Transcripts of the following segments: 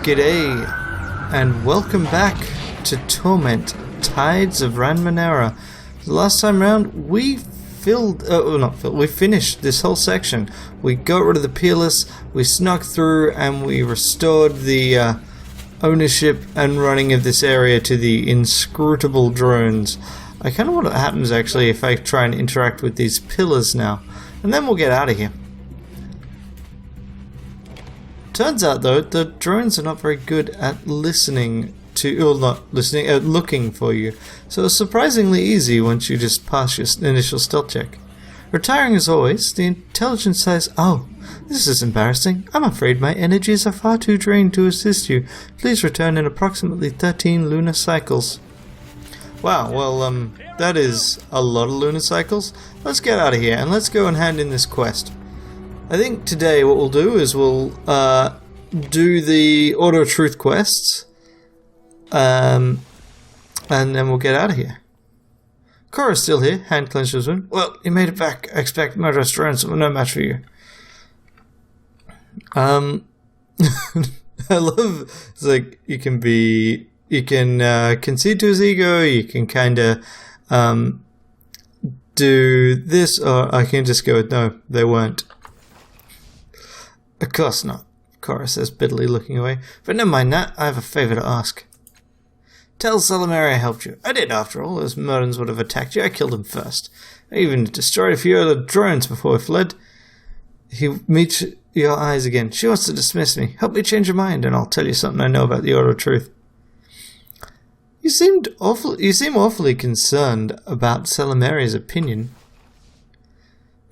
G'day, and welcome back to Torment, Tides of Ranmenera. The last time round, we finished this whole section. We got rid of the Peerless, we snuck through, and we restored the ownership and running of this area to the inscrutable drones. I kind of wonder what happens actually if I try and interact with these pillars now. And then we'll get out of here. Turns out though, the drones are not very good at looking for you. So it's surprisingly easy once you just pass your initial stealth check. Retiring as always, the intelligence says, "Oh, this is embarrassing. I'm afraid my energies are far too drained to assist you. Please return in approximately 13 lunar cycles." Wow, well, that is a lot of lunar cycles. Let's get out of here and let's go and hand in this quest. I think today what we'll do is we'll do the Order of Truth quests, and then we'll get out of here. Cora's still here, hand clenched to his wound. "Well, you made it back. I expect murderous drones were no match for you." I love, it's like, you can concede to his ego, you can kinda, do this, or I can just go with, "No, they weren't." "Of course not," Cora says bitterly, looking away. "But never mind that, I have a favour to ask. Tell Salamari I helped you. I did, after all. Those Murdens would have attacked you. I killed them first. I even destroyed a few other drones before I fled." He meets your eyes again. "She wants to dismiss me. Help me change her mind, and I'll tell you something I know about the Order of Truth." You seem awfully concerned about Salamari's opinion.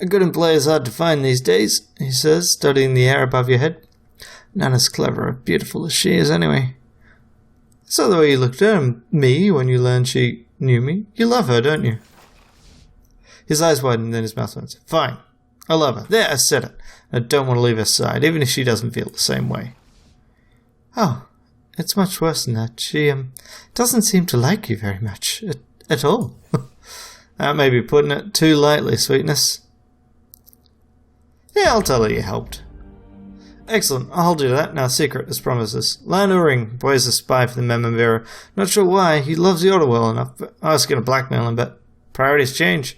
"A good employer is hard to find these days," he says, studying the air above your head. "None as clever or beautiful as she is, anyway." "So the way you looked at me when you learned she knew me, you love her, don't you?" His eyes widen, then his mouth opens. "Fine. I love her. There, I said it. I don't want to leave her side, even if she doesn't feel the same way." "Oh, it's much worse than that. She, doesn't seem to like you very much. At all." "That may be putting it too lightly, sweetness." "Yeah, I'll tell her you helped." "Excellent. I'll hold you to that. Now, secret, as promises. Land a ring. Boy's a spy for the Numenera. Not sure why. He loves the Order well enough, but I was going to blackmail him, but priorities change.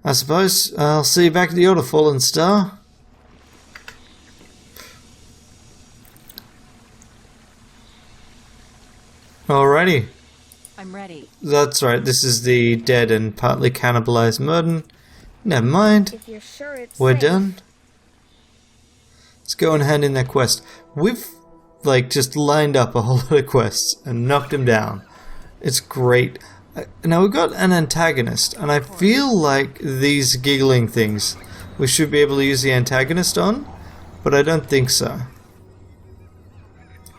I suppose I'll see you back at the Order, Fallen Star." Alrighty. I'm ready. That's right. This is the dead and partly cannibalized Murden. Never mind. If you're sure it's We're safe. done. Let's go and hand in that quest. We've just lined up a whole lot of quests and knocked them down. It's great. Now we've got an antagonist, and I feel like these giggling things we should be able to use the antagonist on, but I don't think so.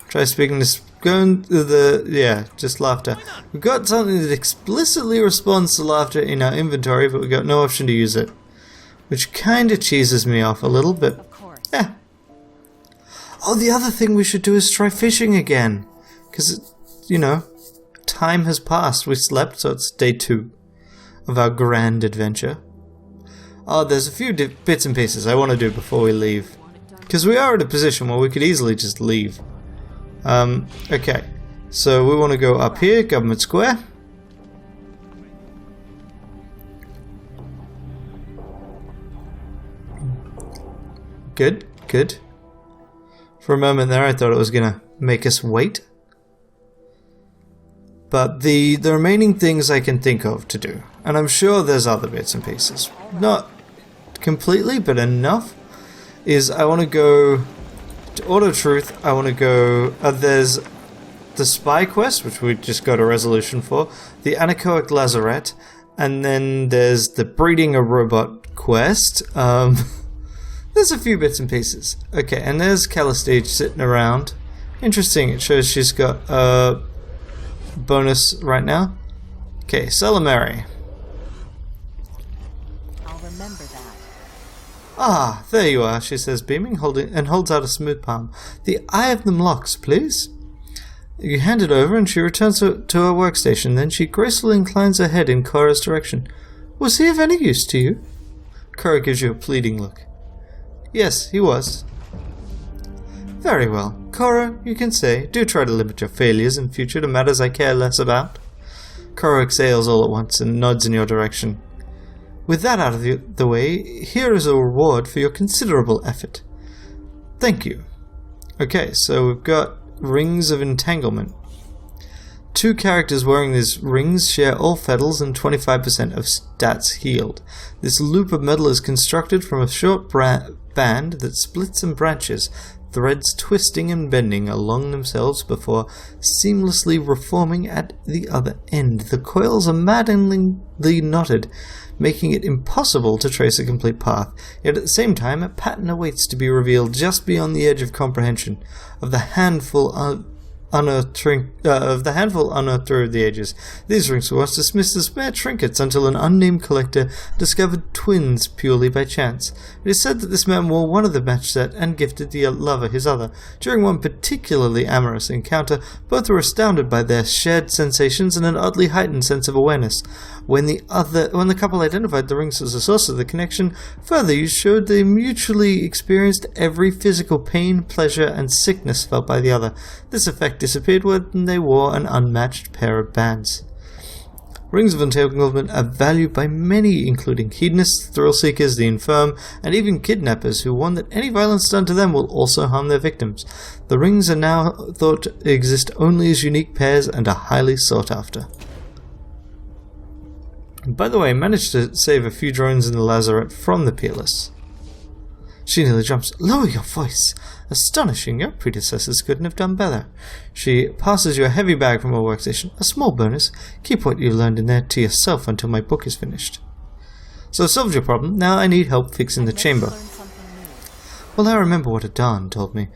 Try speaking to just laughter. We've got something that explicitly responds to laughter in our inventory, but we've got no option to use it, which kinda cheeses me off a little bit. Yeah. Oh, the other thing we should do is try fishing again, because, time has passed. We slept, so it's day 2 of our grand adventure. Oh, there's a few bits and pieces I want to do before we leave, because we are in a position where we could easily just leave. Okay, so we want to go up here, Government Square. Good, good. For a moment there I thought it was gonna make us wait. But the remaining things I can think of to do, and I'm sure there's other bits and pieces, not completely, but enough, is I want to go to Order of Truth. I want to go, there's the spy quest, which we just got a resolution for, the anechoic lazarette, and then there's the breeding a robot quest. There's a few bits and pieces. Okay, and there's Callistage sitting around. Interesting, it shows she's got a bonus right now. Okay, Salamari. I'll remember that. "Ah, there you are," she says, beaming, holds out a smooth palm. "The eye of them locks, please." You hand it over, and she returns to her workstation. Then she gracefully inclines her head in Cora's direction. "Was he of any use to you?" Cora gives you a pleading look. "Yes, he was." Very well. Cora, you can say, do try to limit your failures in future to matters I care less about. Cora exhales all at once and nods in your direction. With that out of the way, here is a reward for your considerable effort. Thank you. Okay, so we've got Rings of Entanglement. 2 characters wearing these rings share all fettles and 25% of stats healed. This loop of metal is constructed from a short band that splits and branches, threads twisting and bending along themselves before seamlessly reforming at the other end. The coils are maddeningly knotted, making it impossible to trace a complete path, yet at the same time a pattern awaits to be revealed just beyond the edge of comprehension of the handful unearthed through the ages. These rings were once dismissed as mere trinkets until an unnamed collector discovered twins purely by chance. It is said that this man wore one of the match set and gifted the lover his other. During one particularly amorous encounter, both were astounded by their shared sensations and an oddly heightened sense of awareness. When the couple identified the rings as the source of the connection, further use showed they mutually experienced every physical pain, pleasure, and sickness felt by the other. This effect disappeared when they wore an unmatched pair of bands. Rings of Entanglement are valued by many, including hedonists, thrill-seekers, the infirm, and even kidnappers who warn that any violence done to them will also harm their victims. The rings are now thought to exist only as unique pairs and are highly sought after. By the way, I managed to save a few drones in the lazarette from the peerless. She nearly jumps. Lower your voice. Astonishing, your predecessors couldn't have done better. She passes you a heavy bag from her workstation. A small bonus. Keep what you learned in there to yourself until my book is finished. So I solved your problem. Now I need help fixing the chamber. Well, I remember what Adan told me.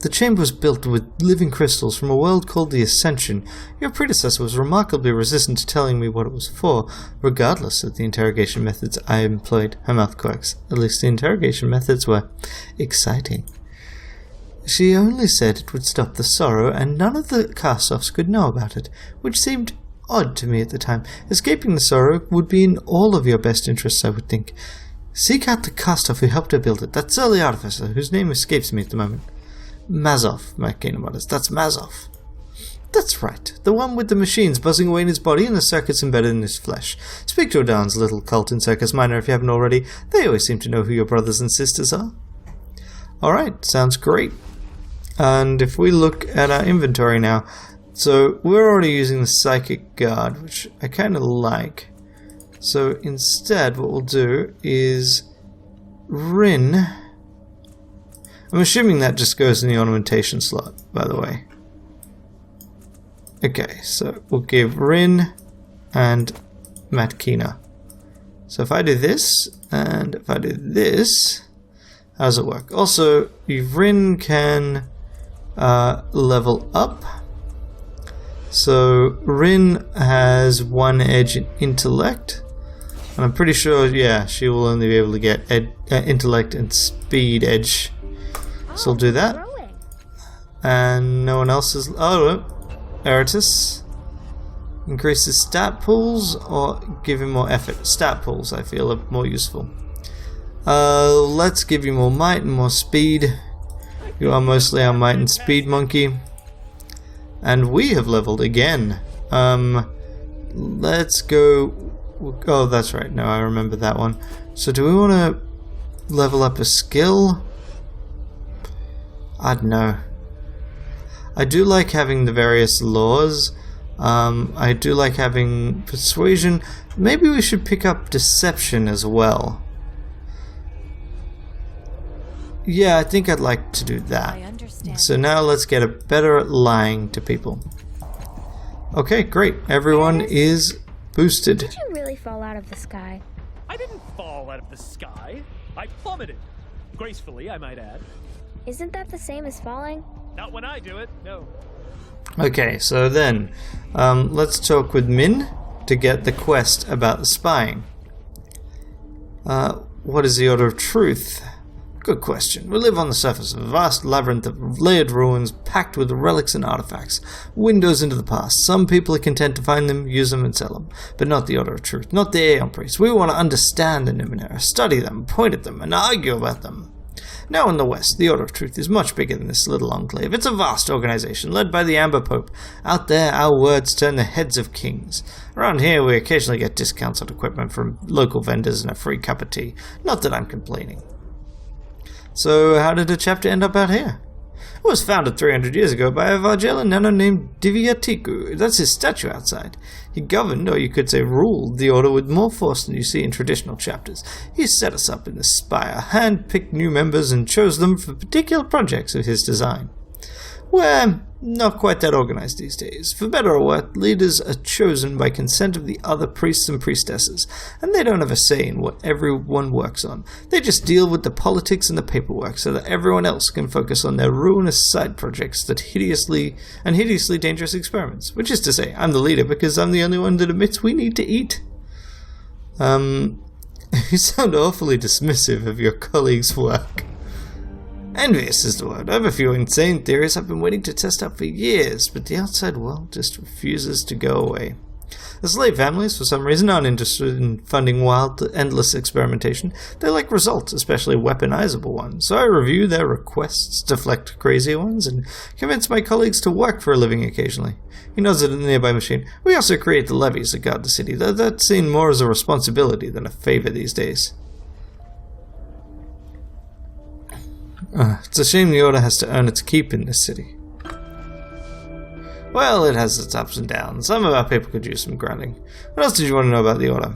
The chamber was built with living crystals from a world called the Ascension. Your predecessor was remarkably resistant to telling me what it was for, regardless of the interrogation methods I employed. Her mouth quirks. At least the interrogation methods were exciting. She only said it would stop the sorrow, and none of the cast-offs could know about it, which seemed odd to me at the time. Escaping the sorrow would be in all of your best interests, I would think. Seek out the cast-off who helped her build it, that surly artificer, whose name escapes me at the moment. Mazov, my kingdom brothers. That's Mazov. That's right. The one with the machines buzzing away in his body and the circuits embedded in his flesh. Speak to Adan's little cult in Circus Minor if you haven't already. They always seem to know who your brothers and sisters are. Alright, sounds great. And if we look at our inventory now, so we're already using the Psychic Guard, which I kind of like. So instead what we'll do is Rin. I'm assuming that just goes in the ornamentation slot, by the way. Okay, so we'll give Rin and Matkina. So if I do this, and if I do this, how does it work? Also, Rin can level up. So Rin has 1 edge in intellect. And I'm pretty sure, yeah, she will only be able to get intellect and speed edge. So we'll do that. And no one else is... Oh, Eritus. Increases stat pools or give him more effort? Stat pools, I feel, are more useful. Let's give you more might and more speed. You are mostly our might and speed monkey. And we have leveled again. Let's go... Oh, that's right. No, I remember that one. So do we want to level up a skill? I don't know. I do like having the various laws. I do like having persuasion. Maybe we should pick up deception as well. Yeah, I think I'd like to do that. I understand. So now let's get a better at lying to people. Okay, great. Everyone is boosted. Did you really fall out of the sky? I didn't fall out of the sky. I plummeted. Gracefully, I might add. Isn't that the same as falling? Not when I do it, no. Okay, so then, let's talk with Min to get the quest about the spying. What is the Order of Truth? Good question. We live on the surface of a vast labyrinth of layered ruins packed with relics and artifacts, windows into the past. Some people are content to find them, use them, and sell them. But not the Order of Truth, not the Aeon Priests. We want to understand the Numenera, study them, point at them, and argue about them. Now in the West, the Order of Truth is much bigger than this little enclave. It's a vast organization led by the Amber Pope. Out there, our words turn the heads of kings. Around here, we occasionally get discounts on equipment from local vendors and a free cup of tea. Not that I'm complaining. So, how did the chapter end up out here? It was founded 300 years ago by a Vargela nano named Divyatiku. That's his statue outside. He governed, or you could say ruled, the Order with more force than you see in traditional chapters. He set us up in the spire, hand-picked new members, and chose them for particular projects of his design. We're not quite that organized these days. For better or worse, leaders are chosen by consent of the other priests and priestesses, and they don't have a say in what everyone works on. They just deal with the politics and the paperwork so that everyone else can focus on their ruinous side projects that hideously dangerous experiments. Which is to say, I'm the leader because I'm the only one that admits we need to eat. You sound awfully dismissive of your colleagues' work. Envious is the word. I have a few insane theories I've been waiting to test out for years, but the outside world just refuses to go away. The slave families, for some reason, aren't interested in funding wild, endless experimentation. They like results, especially weaponizable ones, so I review their requests, deflect crazier ones, and convince my colleagues to work for a living occasionally. He nods at a nearby machine. We also create the levies that guard the city, though that's seen more as a responsibility than a favor these days. It's a shame the Order has to earn its keep in this city. Well, it has its ups and downs. Some of our people could use some grounding. What else did you want to know about the Order?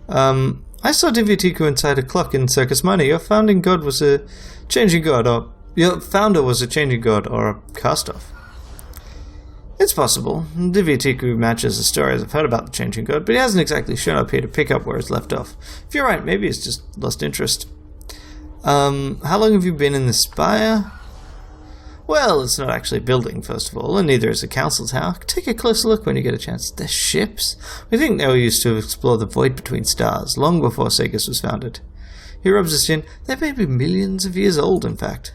I saw Divyatiku inside a clock in Circus Minor. Your founding god was a changing god, or your founder was a changing god, or a cast-off. It's possible. Divyatiku matches the stories I've heard about the changing god, but he hasn't exactly shown up here to pick up where it's left off. If you're right, maybe it's just lost interest. How long have you been in the spire? Well, it's not actually a building, first of all, and neither is a council tower. Take a closer look when you get a chance. They're ships. We think they were used to explore the void between stars, long before Sagus was founded. He rubs his chin. They may be millions of years old, in fact.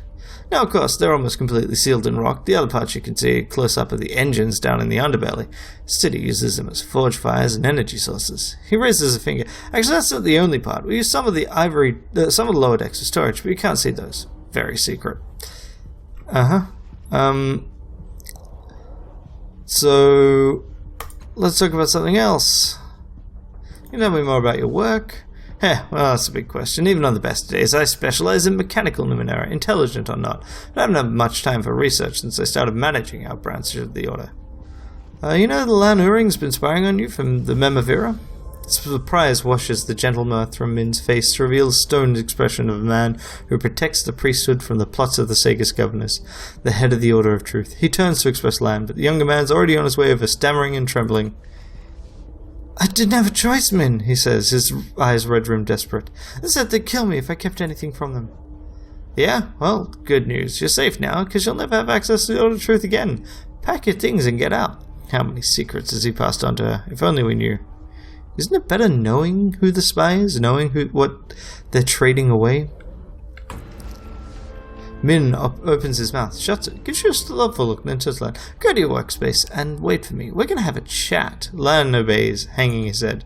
Now, of course, they're almost completely sealed in rock. The other parts you can see close up are the engines down in the underbelly. The city uses them as forge fires and energy sources. He raises a finger. Actually, that's not the only part. We use some of the lower decks for storage, but you can't see those. Very secret. So, let's talk about something else. Can you tell me more about your work? Well, that's a big question. Even on the best days, I specialize in mechanical Numenera, intelligent or not. But I haven't had much time for research since I started managing our branch of the Order. You know the Lan Uring's been spying on you from the Memavira? Surprise washes the gentle mirth from Min's face to reveal the stoned expression of a man who protects the priesthood from the plots of the Sagus governors, the head of the Order of Truth. He turns to express Lan, but the younger man's already on his way over, stammering and trembling. I didn't have a choice, Min, he says, his eyes red-rimmed desperate. They said they'd kill me if I kept anything from them. Yeah, well, good news. You're safe now, because you'll never have access to the Order of Truth again. Pack your things and get out. How many secrets has he passed on to her? If only we knew. Isn't it better knowing who the spy is, knowing what they're trading away? Min opens his mouth, shuts it, gives you a thoughtful look, then tells Lan, go to your workspace and wait for me. We're going to have a chat. Lan obeys, hanging his head.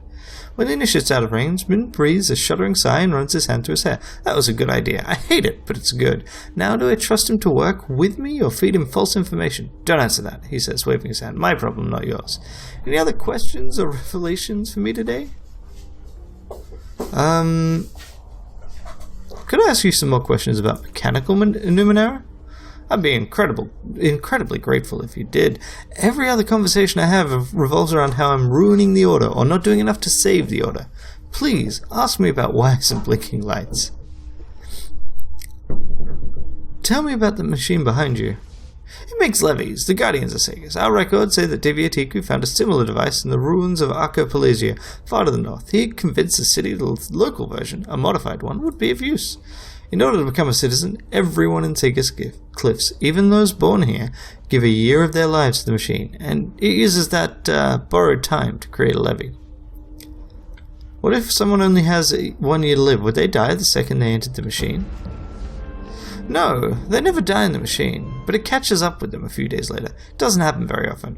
When the initiate's out of range, Min breathes a shuddering sigh and runs his hand through his hair. That was a good idea. I hate it, but it's good. Now do I trust him to work with me or feed him false information? Don't answer that, he says, waving his hand. My problem, not yours. Any other questions or revelations for me today? Could I ask you some more questions about mechanical Numenera? I'd be incredibly grateful if you did. Every other conversation I have revolves around how I'm ruining the Order or not doing enough to save the Order. Please, ask me about wires and blinking lights. Tell me about the machine behind you. It makes levies, the guardians of Sagus. Our records say that Divyatiku found a similar device in the ruins of Archopelagia, far to the north. He convinced the city the local version, a modified one, would be of use. In order to become a citizen, everyone in Sagus Cliffs, even those born here, give a year of their lives to the machine, and it uses that borrowed time to create a levy. What if someone only has 1 year to live? Would they die the second they entered the machine? No, they never die in the machine, but it catches up with them a few days later. It doesn't happen very often.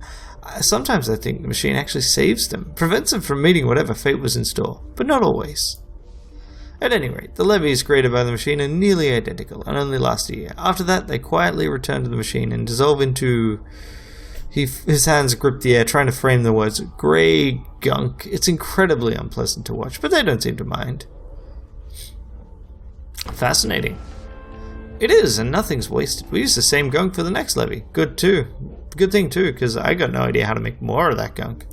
Sometimes I think the machine actually saves them, prevents them from meeting whatever fate was in store, but not always. At any rate, the levies created by the machine are nearly identical and only last a year. After that, they quietly return to the machine and dissolve into... His hands grip the air, trying to frame the words, grey gunk. It's incredibly unpleasant to watch, but they don't seem to mind. Fascinating. It is, and nothing's wasted. We use the same gunk for the next levy. Good thing too, because I got no idea how to make more of that gunk.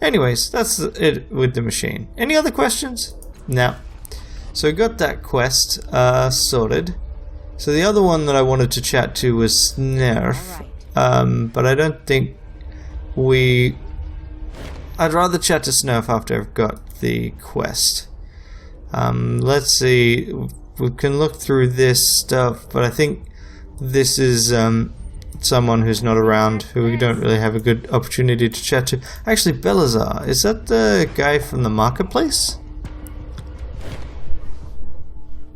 Anyways, that's it with the machine. Any other questions? No. So we got that quest sorted. So the other one that I wanted to chat to was Nerf. But I don't think I'd rather chat to Snurf after I've got the quest. Let's see. We can look through this stuff, but I think this is someone who's not around, who we don't really have a good opportunity to chat to. Actually, Belazar, is that the guy from the marketplace?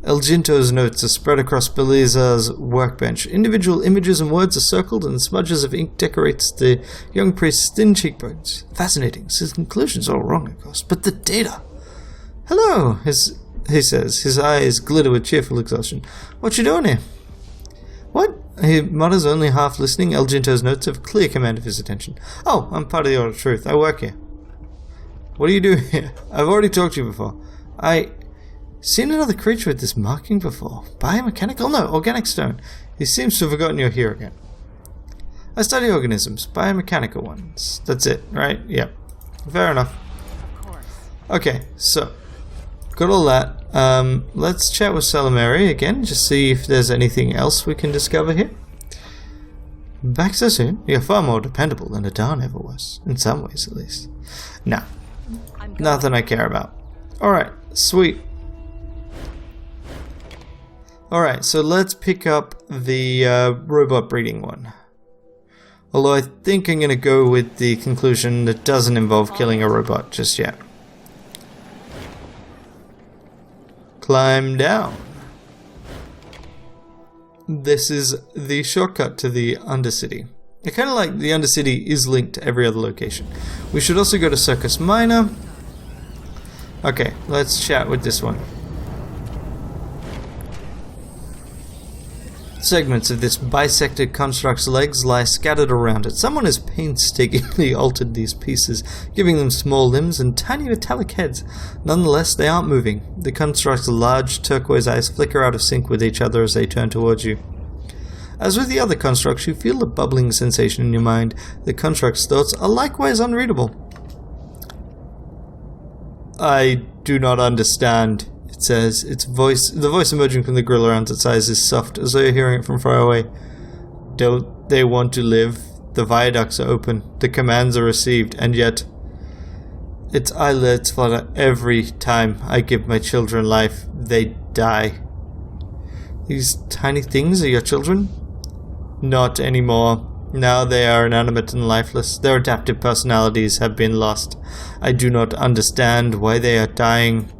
El Ginto's notes are spread across Belazar's workbench. Individual images and words are circled, and smudges of ink decorates the young priest's thin cheekbones. Fascinating. His conclusions are all wrong, of course, but the data. Hello, he says. His eyes glitter with cheerful exhaustion. What you doing here? What? He mutters, only half listening. El Ginto's notes have clear command of his attention. Oh, I'm part of the Order of Truth. I work here. What do you do here? I've already talked to you before. Seen another creature with this marking before. Biomechanical? No, organic stone. He seems to have forgotten you're here again. I study organisms. Biomechanical ones. That's it, right? Yep. Fair enough. Of course. Okay, so got all that. Let's chat with Salamari again, just see if there's anything else we can discover here. Back so soon? You're far more dependable than Adan ever was. In some ways, at least. Nah. Nothing I care about. Alright, sweet. Alright, so let's pick up the robot breeding one. Although I think I'm going to go with the conclusion that doesn't involve killing a robot just yet. Climb down. This is the shortcut to the Undercity. I kind of like the Undercity is linked to every other location. We should also go to Circus Minor. Okay, let's chat with this one. Segments of this bisected construct's legs lie scattered around it. Someone has painstakingly altered these pieces, giving them small limbs and tiny metallic heads. Nonetheless, they aren't moving. The construct's large turquoise eyes flicker out of sync with each other as they turn towards you. As with the other constructs, you feel a bubbling sensation in your mind. The construct's thoughts are likewise unreadable. I do not understand. It says, the voice emerging from the grill around its eyes is soft, as though you're hearing it from far away. Don't they want to live? The viaducts are open, the commands are received, and yet its eyelids flutter every time I give my children life. They die. These tiny things are your children? Not anymore. Now they are inanimate and lifeless. Their adaptive personalities have been lost. I do not understand why they are dying.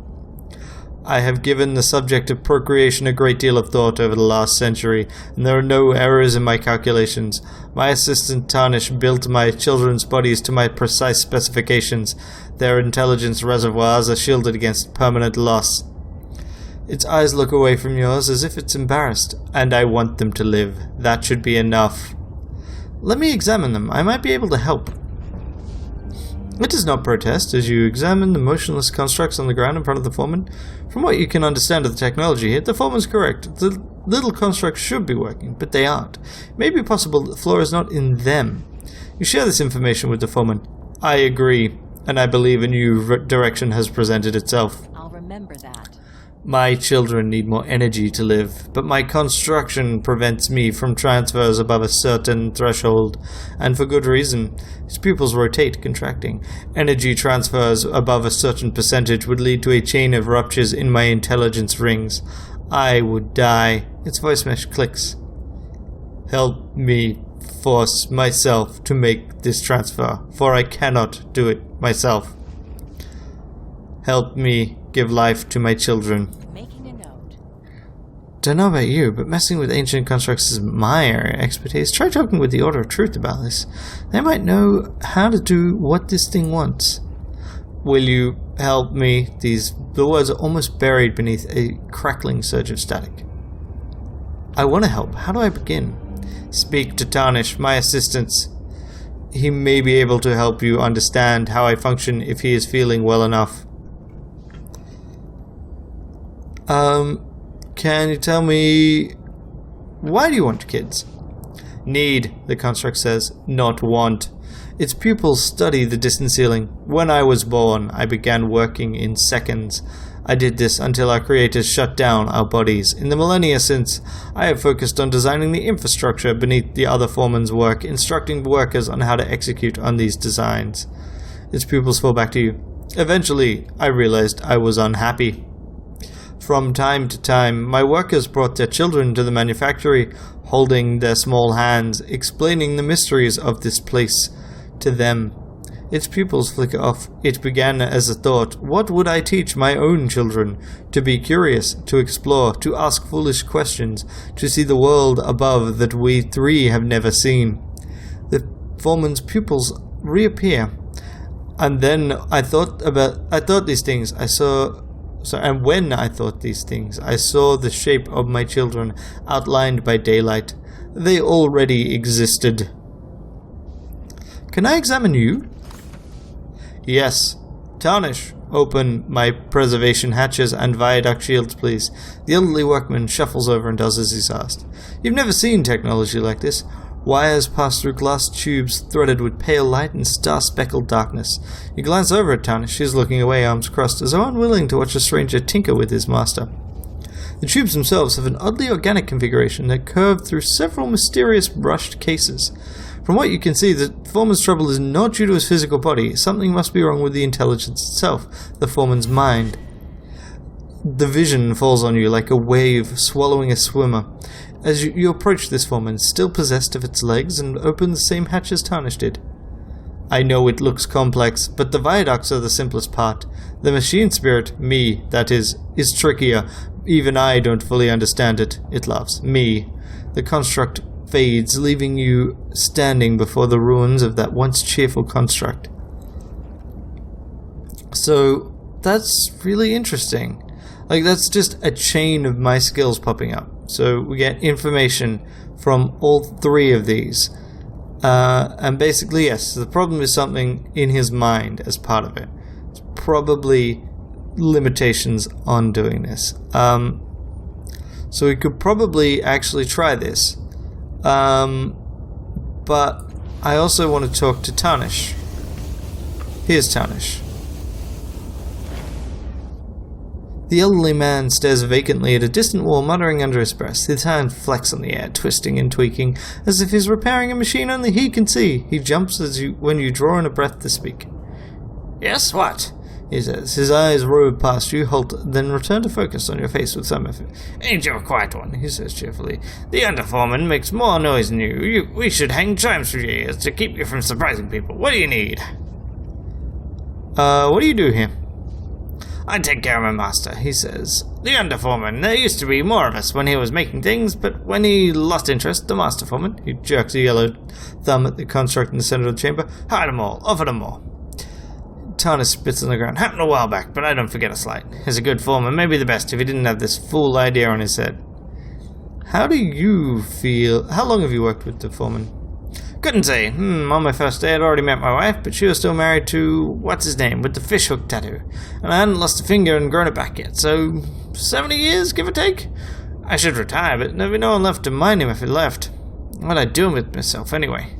I have given the subject of procreation a great deal of thought over the last century, and there are no errors in my calculations. My assistant Tarnish built my children's bodies to my precise specifications. Their intelligence reservoirs are shielded against permanent loss. Its eyes look away from yours as if it's embarrassed, and I want them to live. That should be enough. Let me examine them. I might be able to help. It does not protest as you examine the motionless constructs on the ground in front of the foreman. From what you can understand of the technology here, the foreman's correct. The little constructs should be working, but they aren't. It may be possible that the flaw is not in them. You share this information with the foreman. I agree, and I believe a new direction has presented itself. I'll remember that. My children need more energy to live, but my construction prevents me from transfers above a certain threshold, and for good reason. His pupils rotate, contracting. Energy transfers above a certain percentage would lead to a chain of ruptures in my intelligence rings. I would die. Its voice mesh clicks. Help me force myself to make this transfer, for I cannot do it myself. Help me give life to my children. Making a note. Don't know about you, but messing with ancient constructs is my area of expertise. Try talking with the Order of Truth about this. They might know how to do what this thing wants. Will you help me? The words are almost buried beneath a crackling surge of static. I want to help. How do I begin? Speak to Tarnish, my assistant. He may be able to help you understand how I function if he is feeling well enough. Can you tell me... Why do you want kids? Need, the construct says, not want. Its pupils study the distant ceiling. When I was born, I began working in seconds. I did this until our creators shut down our bodies. In the millennia since, I have focused on designing the infrastructure beneath the other foreman's work, instructing workers on how to execute on these designs. Its pupils fall back to you. Eventually, I realized I was unhappy. From time to time, my workers brought their children to the manufactory, holding their small hands, explaining the mysteries of this place to them. Its pupils flicker off. It began as a thought. What would I teach my own children? To be curious, to explore, to ask foolish questions, to see the world above that we three have never seen. The foreman's pupils reappear. And then I thought these things. And when I thought these things, I saw the shape of my children outlined by daylight. They already existed. Can I examine you? Yes. Tarnish, open my preservation hatches and viaduct shields, please. The elderly workman shuffles over and does as he's asked. You've never seen technology like this. Wires pass through glass tubes threaded with pale light and star-speckled darkness. You glance over at Tarnish. He's looking away, arms crossed, as though unwilling to watch a stranger tinker with his master. The tubes themselves have an oddly organic configuration that curve through several mysterious brushed cases. From what you can see, the foreman's trouble is not due to his physical body. Something must be wrong with the intelligence itself, the foreman's mind. The vision falls on you like a wave swallowing a swimmer. As you approach this foreman, still possessed of its legs, and open the same hatch as Tarnish did. I know it looks complex, but the viaducts are the simplest part. The machine spirit, me, that is trickier. Even I don't fully understand it. It laughs. Me. The construct fades, leaving you standing before the ruins of that once cheerful construct. So, that's really interesting. Like, that's just a chain of my skills popping up. So we get information from all three of these. And basically, yes, the problem is something in his mind as part of it. It's probably limitations on doing this. So we could probably actually try this. But I also want to talk to Tarnish. Here's Tarnish. The elderly man stares vacantly at a distant wall, muttering under his breath. His hand flecks on the air, twisting and tweaking, as if he's repairing a machine only he can see. He jumps when you draw in a breath to speak. Yes, what? He says. His eyes rove past you, halt, then return to focus on your face with some effort. Ain't you a quiet one? He says cheerfully. The underforeman makes more noise than you. We should hang chimes for your ears to keep you from surprising people. What do you need? What do you do here? I take care of my master, he says. The underforeman, there used to be more of us when he was making things, but when he lost interest, the master foreman, he jerks a yellow thumb at the construct in the center of the chamber, hired them all, offered them more. Tarnish spits on the ground. Happened a while back, but I don't forget a slight. He's a good foreman, maybe the best if he didn't have this fool idea on his head. How do you feel? How long have you worked with the foreman? Couldn't say. On my first day I'd already met my wife, but she was still married to, what's his name, with the fishhook tattoo. And I hadn't lost a finger and grown it back yet, so 70 years, give or take? I should retire, but there'd be no one left to mind him if he left. What'd I do with myself, anyway?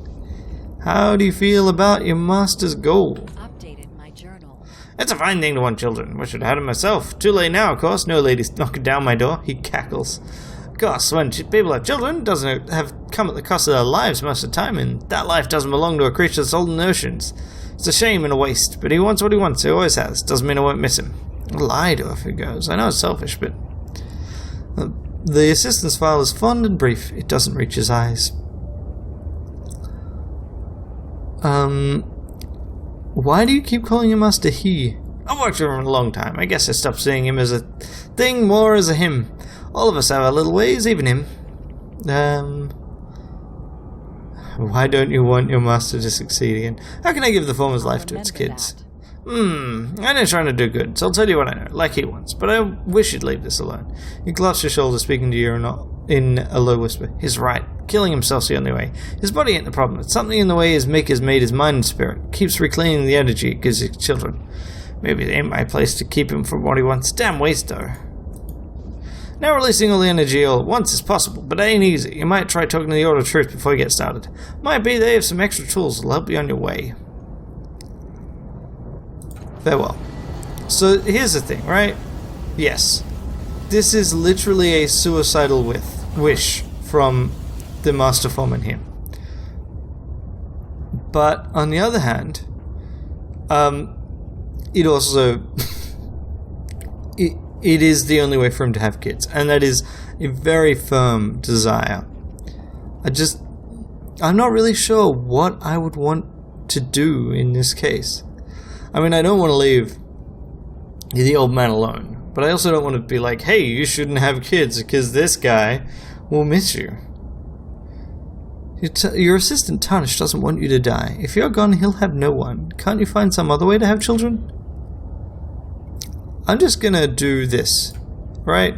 How do you feel about your master's goal? Updated my journal. It's a fine thing to want children. Wish I'd had them myself. Too late now, of course. No lady's knocking down my door. He cackles. Of course, when people have children, it doesn't have come at the cost of their lives most of the time, and that life doesn't belong to a creature that's old in oceans. It's a shame and a waste, but he wants what he wants. He always has. Doesn't mean I won't miss him. I'll lie to if he goes. I know it's selfish, but... The assistant's file is fond and brief. It doesn't reach his eyes. Why do you keep calling your master he? I've worked with him a long time. I guess I stopped seeing him as a thing, more as a him. All of us have our little ways, even him. Why don't you want your master to succeed again? How can I give the foreman's life to its kids? I know trying to do good, so I'll tell you what I know, like he wants, but I wish you'd leave this alone. He clasped your shoulder, speaking to you in a low whisper. He's right. Killing himself's the only way. His body ain't the problem. It's something in the way his maker's made his mind and spirit. Keeps reclaiming the energy it gives his children. Maybe it ain't my place to keep him from what he wants. Damn waste, though. Now releasing all the energy all at once is possible, but it ain't easy. You might try talking to the Order of Truth before you get started. Might be they have some extra tools that'll help you on your way. Farewell. So here's the thing, right? Yes. This is literally a suicidal wish from the Master Form in him. But on the other hand, it also it is the only way for him to have kids, and that is a very firm desire. I'm not really sure what I would want to do in this case. I mean, I don't want to leave the old man alone, but I also don't want to be like, hey, you shouldn't have kids because this guy will miss you. Your assistant Tarnish doesn't want you to die. If you're gone, he'll have no one. Can't you find some other way to have children? I'm just gonna do this, right?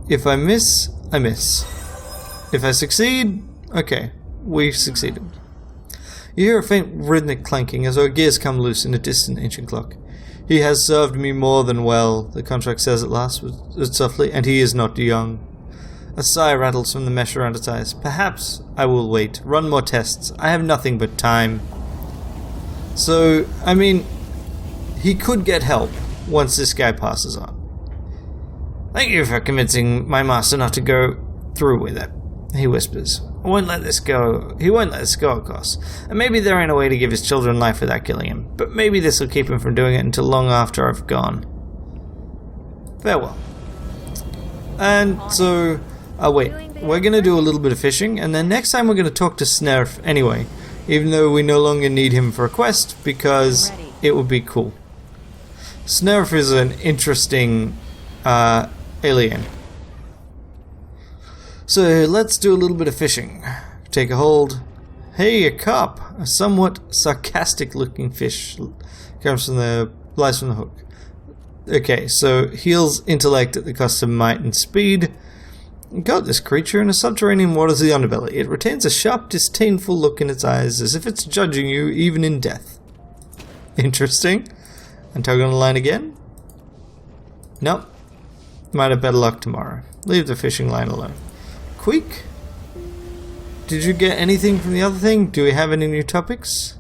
If I miss, I miss. If I succeed, okay, we succeeded. You hear a faint rhythmic clanking as our gears come loose in a distant ancient clock. He has served me more than well, the contract says at last, softly, and he is not young. A sigh rattles from the mesh around its eyes. Perhaps I will wait, run more tests. I have nothing but time. So, I mean, he could get help once this guy passes on. Thank you for convincing my master not to go through with it, he whispers. I won't let this go. He won't let this go, of course. And maybe there ain't a way to give his children life without killing him. But maybe this will keep him from doing it until long after I've gone. Farewell. And so, wait. We're going to do a little bit of fishing, and then next time we're going to talk to Snerf anyway. Even though we no longer need him for a quest, because it would be cool. Snerf is an interesting alien. So let's do a little bit of fishing. Take a hold. Hey, a carp! A somewhat sarcastic-looking fish lies from the hook. Okay, so heals intellect at the cost of might and speed. Got this creature in the subterranean waters of the underbelly. It retains a sharp, disdainful look in its eyes, as if it's judging you even in death. Interesting. And tug on the line again? Nope. Might have better luck tomorrow. Leave the fishing line alone. Queek? Did you get anything from the other thing? Do we have any new topics?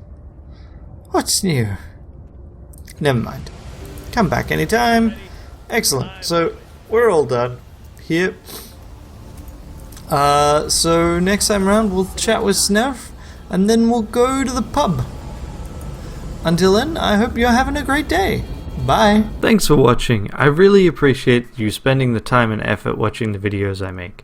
What's new? Never mind. Come back anytime. Excellent. So, we're all done here. So next time around we'll chat with Snerf, and then we'll go to the pub. Until then, I hope you're having a great day. Bye. Thanks for watching. I really appreciate you spending the time and effort watching the videos I make.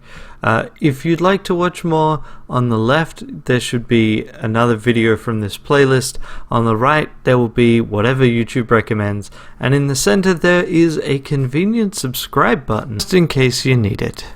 If you'd like to watch more, on the left there should be another video from this playlist. On the right there will be whatever YouTube recommends, and in the center there is a convenient subscribe button just in case you need it.